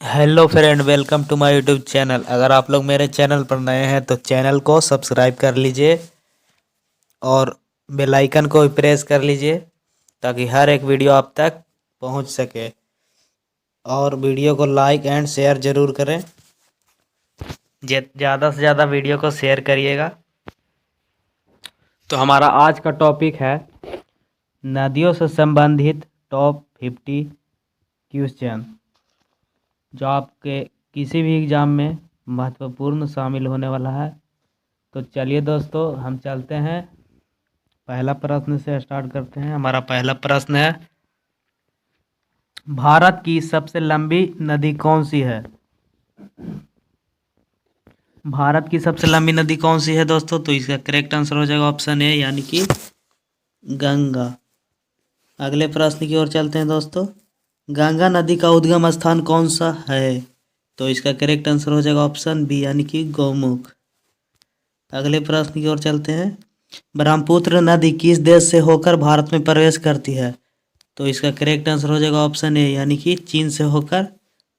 Hello friend, welcome to my YouTube channel. अगर आप लोग मेरे चैनल पर नए हैं तो चैनल को सब्सक्राइब कर लीजिए और बेल आइकन को भी प्रेस कर लीजिए ताकि हर एक वीडियो आप तक पहुंच सके। और वीडियो को लाइक एंड शेयर ज़रूर करें। ज़्यादा से ज़्यादा वीडियो को शेयर करिएगा। तो हमारा आज का टॉपिक है नदियों से संबंधित टॉप 50 क्वेश्चन, जो आपके किसी भी एग्ज़ाम में महत्वपूर्ण शामिल होने वाला है। तो चलिए दोस्तों, हम चलते हैं, पहला प्रश्न से स्टार्ट करते हैं। हमारा पहला प्रश्न है, भारत की सबसे लंबी नदी कौन सी है? भारत की सबसे लंबी नदी कौन सी है दोस्तों? तो इसका करेक्ट आंसर हो जाएगा ऑप्शन ए, यानी कि गंगा। अगले प्रश्न की ओर चलते हैं दोस्तों। गंगा नदी का उद्गम स्थान कौन सा है? तो इसका करेक्ट आंसर हो जाएगा ऑप्शन बी, यानी कि गौमुख। अगले प्रश्न की ओर चलते हैं। ब्रह्मपुत्र नदी किस देश से होकर भारत में प्रवेश करती है? तो इसका करेक्ट आंसर हो जाएगा ऑप्शन ए, यानी कि चीन से होकर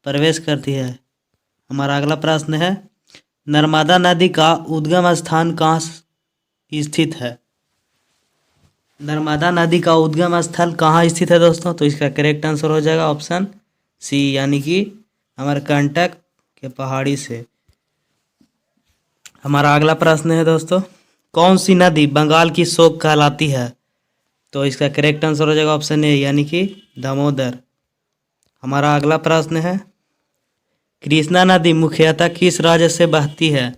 प्रवेश करती है। हमारा अगला प्रश्न है, नर्मदा नदी का उद्गम स्थान कहाँ स्थित है? नर्मदा नदी का उद्गम स्थल कहाँ स्थित है दोस्तों? तो इसका करेक्ट आंसर हो जाएगा ऑप्शन सी, यानी कि अमरकंटक के पहाड़ी से। हमारा अगला प्रश्न है दोस्तों, कौन सी नदी बंगाल की शोक कहलाती है? तो इसका करेक्ट आंसर हो जाएगा ऑप्शन ए, यानी कि दामोदर। हमारा अगला प्रश्न है, कृष्णा नदी मुख्यतः किस राज्य से बहती है?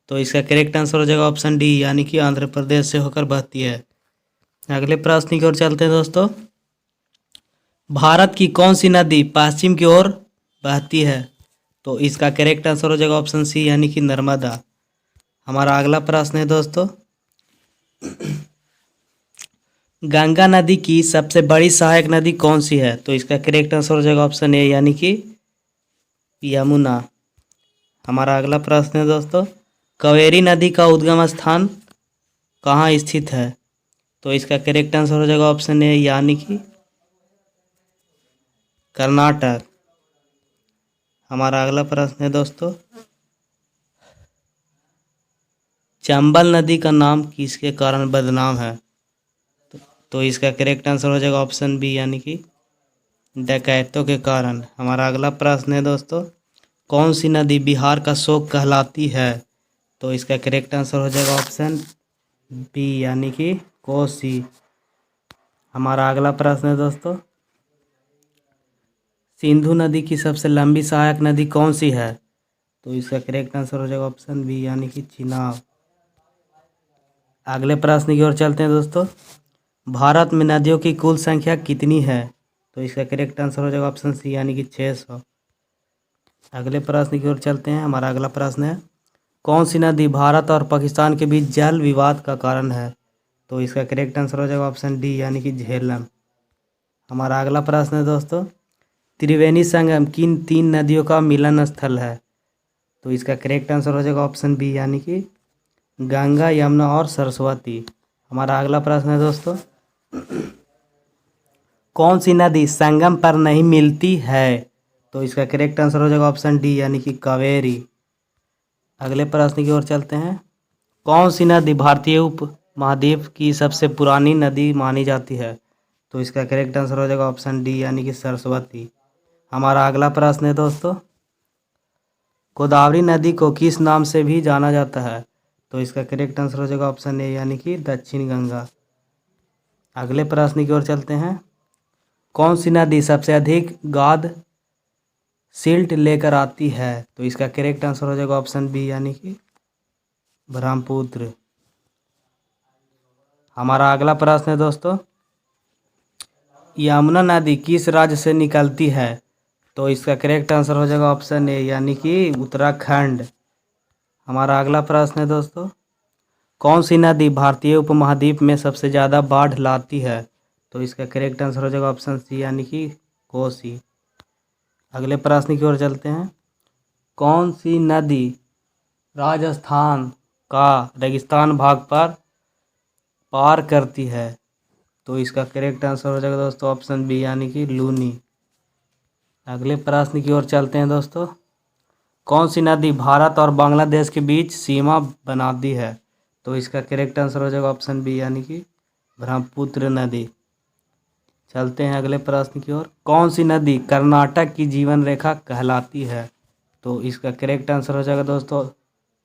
तो इसका करेक्ट आंसर हो जाएगा ऑप्शन डी, यानी कि आंध्र प्रदेश से होकर बहती है। अगले प्रश्न की ओर चलते हैं दोस्तों। भारत की कौन सी नदी पश्चिम की ओर बहती है? तो इसका करेक्ट आंसर हो जाएगा ऑप्शन सी, यानी कि नर्मदा। हमारा अगला प्रश्न है दोस्तों, गंगा नदी की सबसे बड़ी सहायक नदी कौन सी है? तो इसका करेक्ट आंसर हो जाएगा ऑप्शन ए, यानी कि यमुना। हमारा अगला प्रश्न है दोस्तों, कावेरी नदी का उद्गम स्थान कहाँ स्थित है? तो इसका करेक्ट आंसर हो जाएगा ऑप्शन ए, यानी कि कर्नाटक। हमारा अगला प्रश्न है दोस्तों, चंबल नदी का नाम किसके कारण बदनाम है? तो इसका करेक्ट आंसर हो जाएगा ऑप्शन बी, यानी कि डकैतों के कारण। हमारा अगला प्रश्न है दोस्तों, कौन सी नदी बिहार का शोक कहलाती है? तो इसका करेक्ट आंसर हो जाएगा ऑप्शन बी, यानी कि कोसी। हमारा अगला प्रश्न है दोस्तों, सिंधु नदी की सबसे लंबी सहायक नदी कौन सी है? तो इसका करेक्ट आंसर हो जाएगा ऑप्शन बी, यानी कि चिनाब। अगले प्रश्न की ओर चलते हैं दोस्तों, भारत में नदियों की कुल संख्या कितनी है? तो इसका करेक्ट आंसर हो जाएगा ऑप्शन सी, यानी कि 600। अगले प्रश्न की ओर चलते हैं। हमारा अगला प्रश्न है, कौन सी नदी भारत और पाकिस्तान के बीच जल विवाद का कारण है? तो इसका करेक्ट आंसर हो जाएगा ऑप्शन डी, यानी कि झेलम। हमारा अगला प्रश्न है दोस्तों, त्रिवेणी संगम किन 3 नदियों का मिलन स्थल है? तो इसका करेक्ट आंसर हो जाएगा ऑप्शन बी, यानी कि गंगा, यमुना और सरस्वती। हमारा अगला प्रश्न है दोस्तों, कौन सी नदी संगम पर नहीं मिलती है? तो इसका करेक्ट आंसर हो जाएगा ऑप्शन डी, यानी कि कावेरी। अगले प्रश्न की ओर चलते हैं, कौन सी नदी भारतीय उप महाद्वीप की सबसे पुरानी नदी मानी जाती है? तो इसका करेक्ट आंसर हो जाएगा ऑप्शन डी, यानी कि सरस्वती। हमारा अगला प्रश्न है दोस्तों, गोदावरी नदी को किस नाम से भी जाना जाता है? तो इसका करेक्ट आंसर हो जाएगा ऑप्शन ए, यानी कि दक्षिण गंगा। अगले प्रश्न की ओर चलते हैं, कौन सी नदी सबसे अधिक गाद सिल्ट लेकर आती है? तो इसका करेक्ट आंसर हो जाएगा ऑप्शन बी, यानी कि ब्रह्मपुत्र। हमारा अगला प्रश्न है दोस्तों, यमुना नदी किस राज्य से निकलती है? तो इसका करेक्ट आंसर हो जाएगा ऑप्शन ए, यानी कि उत्तराखंड। हमारा अगला प्रश्न है दोस्तों, कौन सी नदी भारतीय उपमहाद्वीप में सबसे ज़्यादा बाढ़ लाती है? तो इसका करेक्ट आंसर हो जाएगा ऑप्शन सी, यानी कि कोसी। अगले प्रश्न की ओर चलते हैं, कौन सी नदी राजस्थान का रेगिस्तान भाग पर पार करती है? तो इसका करेक्ट आंसर हो जाएगा दोस्तों ऑप्शन बी, यानी कि लूनी। अगले प्रश्न की ओर चलते हैं दोस्तों। कौन सी नदी भारत और बांग्लादेश के बीच सीमा बनाती है? तो इसका करेक्ट आंसर हो जाएगा ऑप्शन बी यानी कि ब्रह्मपुत्र नदी। चलते हैं अगले प्रश्न की ओर। कौन सी नदी कर्नाटक की जीवन रेखा कहलाती है? तो इसका करेक्ट आंसर हो जाएगा दोस्तों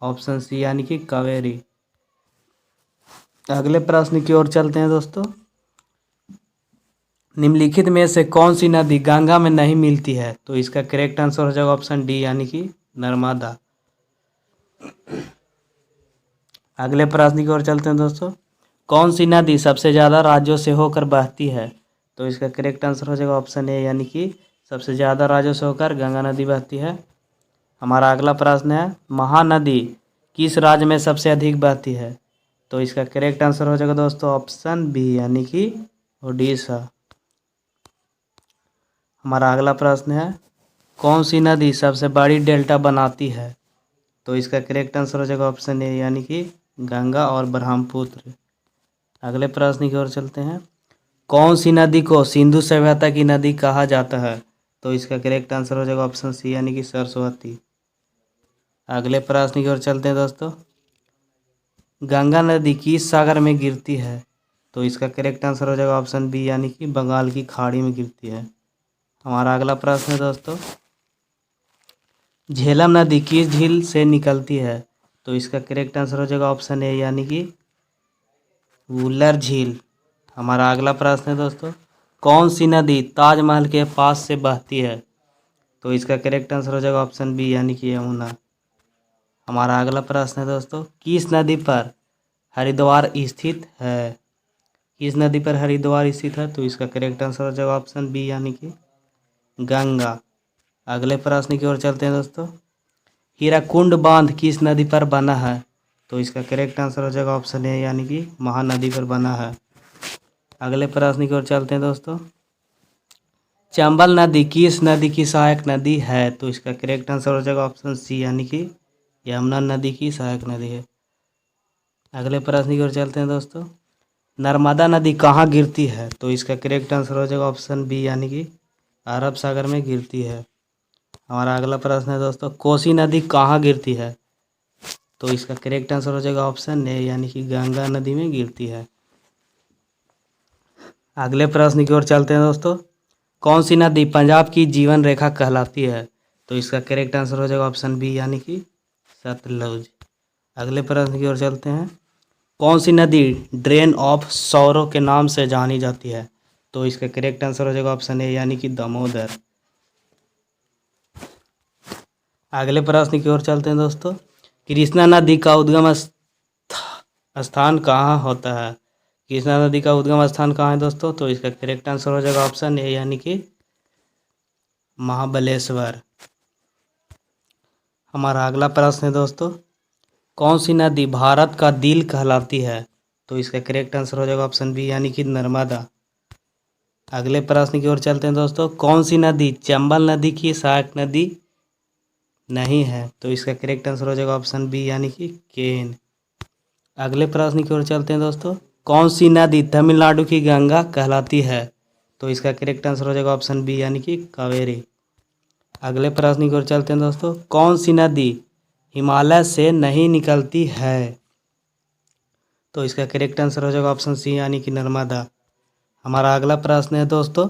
ऑप्शन सी यानी कि कावेरी। अगले प्रश्न की ओर चलते हैं दोस्तों। निम्नलिखित में से कौन सी नदी गंगा में नहीं मिलती है? तो इसका करेक्ट आंसर हो जाएगा ऑप्शन डी यानी कि नर्मदा। अगले प्रश्न की ओर चलते हैं दोस्तों। कौन सी नदी सबसे ज़्यादा राज्यों से होकर बहती है? तो इसका करेक्ट आंसर हो जाएगा ऑप्शन ए यानी कि सबसे ज़्यादा राज्यों से होकर गंगा नदी बहती है। हमारा अगला प्रश्न है महानदी किस राज्य में सबसे अधिक बहती है? तो इसका करेक्ट आंसर हो जाएगा दोस्तों ऑप्शन बी यानी कि ओडिशा। हमारा अगला प्रश्न है कौन सी नदी सबसे बड़ी डेल्टा बनाती है? तो इसका करेक्ट आंसर हो जाएगा ऑप्शन ए यानी कि गंगा और ब्रह्मपुत्र। अगले प्रश्न की ओर चलते हैं। कौन सी नदी को सिंधु सभ्यता की नदी कहा जाता है? तो इसका करेक्ट आंसर हो जाएगा ऑप्शन सी यानी कि सरस्वती। अगले प्रश्न की ओर चलते हैं दोस्तों। गंगा नदी किस सागर में गिरती है? तो इसका करेक्ट आंसर हो जाएगा ऑप्शन बी यानी कि बंगाल की खाड़ी में गिरती है। हमारा अगला प्रश्न है दोस्तों झेलम नदी किस झील से निकलती है? तो इसका करेक्ट आंसर हो जाएगा ऑप्शन ए यानी कि वुलर झील। हमारा अगला प्रश्न है दोस्तों कौन सी नदी ताजमहल के पास से बहती है? तो इसका करेक्ट आंसर हो जाएगा ऑप्शन बी यानी कि यमुना। हमारा अगला प्रश्न है दोस्तों किस नदी पर हरिद्वार स्थित है? किस नदी पर हरिद्वार स्थित है? तो इसका करेक्ट आंसर हो जाएगा ऑप्शन बी यानी कि गंगा। अगले प्रश्न की ओर चलते हैं दोस्तों हीराकुंड बांध किस नदी पर बना है? तो इसका करेक्ट आंसर हो जाएगा ऑप्शन ए यानी कि महानदी पर बना है। अगले प्रश्न की ओर चलते हैं दोस्तों चंबल नदी किस नदी की सहायक नदी है? तो इसका करेक्ट आंसर हो जाएगा ऑप्शन सी यानी कि यमुना नदी की सहायक नदी है। अगले प्रश्न की ओर चलते हैं दोस्तों नर्मदा नदी कहाँ गिरती है? तो इसका करेक्ट आंसर हो जाएगा ऑप्शन बी यानी कि अरब सागर में गिरती है। हमारा अगला प्रश्न है दोस्तों कोसी नदी कहाँ गिरती है? तो इसका करेक्ट आंसर हो जाएगा ऑप्शन ए यानी कि गंगा नदी में गिरती है। अगले प्रश्न की ओर चलते हैं दोस्तों कौन सी नदी पंजाब की जीवन रेखा कहलाती है? तो इसका करेक्ट आंसर हो जाएगा ऑप्शन बी यानी कि सतलुज। अगले प्रश्न की ओर चलते हैं कौन सी नदी ड्रेन ऑफ सौरो के नाम से जानी जाती है? तो इसका करेक्ट आंसर हो जाएगा ऑप्शन ए यानी कि दामोदर। अगले प्रश्न की ओर चलते हैं दोस्तों कृष्णा नदी का उद्गम स्थान कहाँ होता है? कृष्णा नदी का उद्गम स्थान कहाँ है दोस्तों? तो इसका करेक्ट आंसर हो जाएगा ऑप्शन ए यानी कि महाबलेश्वर। हमारा अगला प्रश्न है दोस्तों कौन सी नदी भारत का दिल कहलाती है? तो इसका करेक्ट आंसर हो जाएगा ऑप्शन बी यानी कि नर्मदा। अगले प्रश्न की ओर चलते हैं दोस्तों कौन सी नदी चंबल नदी की सहायक नदी नहीं है? तो इसका करेक्ट आंसर हो जाएगा ऑप्शन बी यानी कि केन। अगले प्रश्न की ओर चलते हैं दोस्तों कौन सी नदी तमिलनाडु की गंगा कहलाती है? तो इसका करेक्ट आंसर हो जाएगा ऑप्शन बी यानी कि कावेरी। अगले प्रश्न की ओर चलते हैं दोस्तों कौन सी नदी हिमालय से नहीं निकलती है? तो इसका करेक्ट आंसर हो जाएगा ऑप्शन सी यानी कि नर्मदा। हमारा अगला प्रश्न है दोस्तों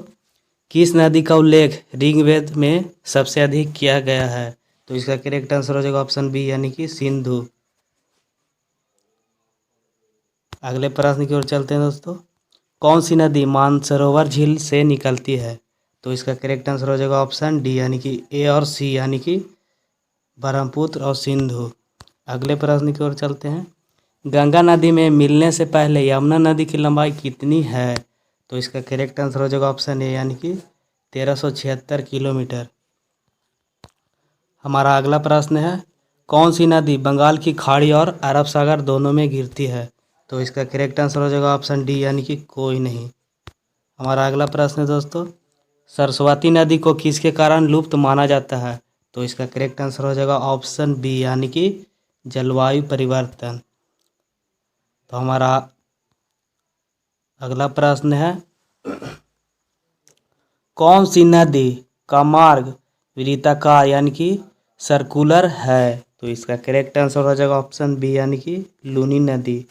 किस नदी का उल्लेख ऋग्वेद में सबसे अधिक किया गया है? तो इसका करेक्ट आंसर हो जाएगा ऑप्शन बी यानी कि सिंधु। अगले प्रश्न की ओर चलते हैं दोस्तों कौन सी नदी मानसरोवर झील से निकलती है? तो इसका करेक्ट आंसर हो जाएगा ऑप्शन डी यानी कि ए और सी यानी कि ब्रह्मपुत्र और सिंधु। अगले प्रश्न की ओर चलते हैं गंगा नदी में मिलने से पहले यमुना नदी की लंबाई कितनी है? तो इसका करेक्ट आंसर हो जाएगा ऑप्शन ए यानी कि 1376 किलोमीटर। हमारा अगला प्रश्न है कौन सी नदी बंगाल की खाड़ी और अरब सागर दोनों में गिरती है? तो इसका करेक्ट आंसर हो जाएगा ऑप्शन डी यानी कि कोई नहीं। हमारा अगला प्रश्न है दोस्तों सरस्वती नदी को किसके कारण लुप्त माना जाता है? तो इसका करेक्ट आंसर हो जाएगा ऑप्शन बी यानी कि जलवायु परिवर्तन। तो हमारा अगला प्रश्न है कौन सी नदी का मार्ग वृत्ताकार यानी कि सर्कुलर है। तो इसका करेक्ट आंसर हो जाएगा ऑप्शन बी यानी कि लूनी नदी।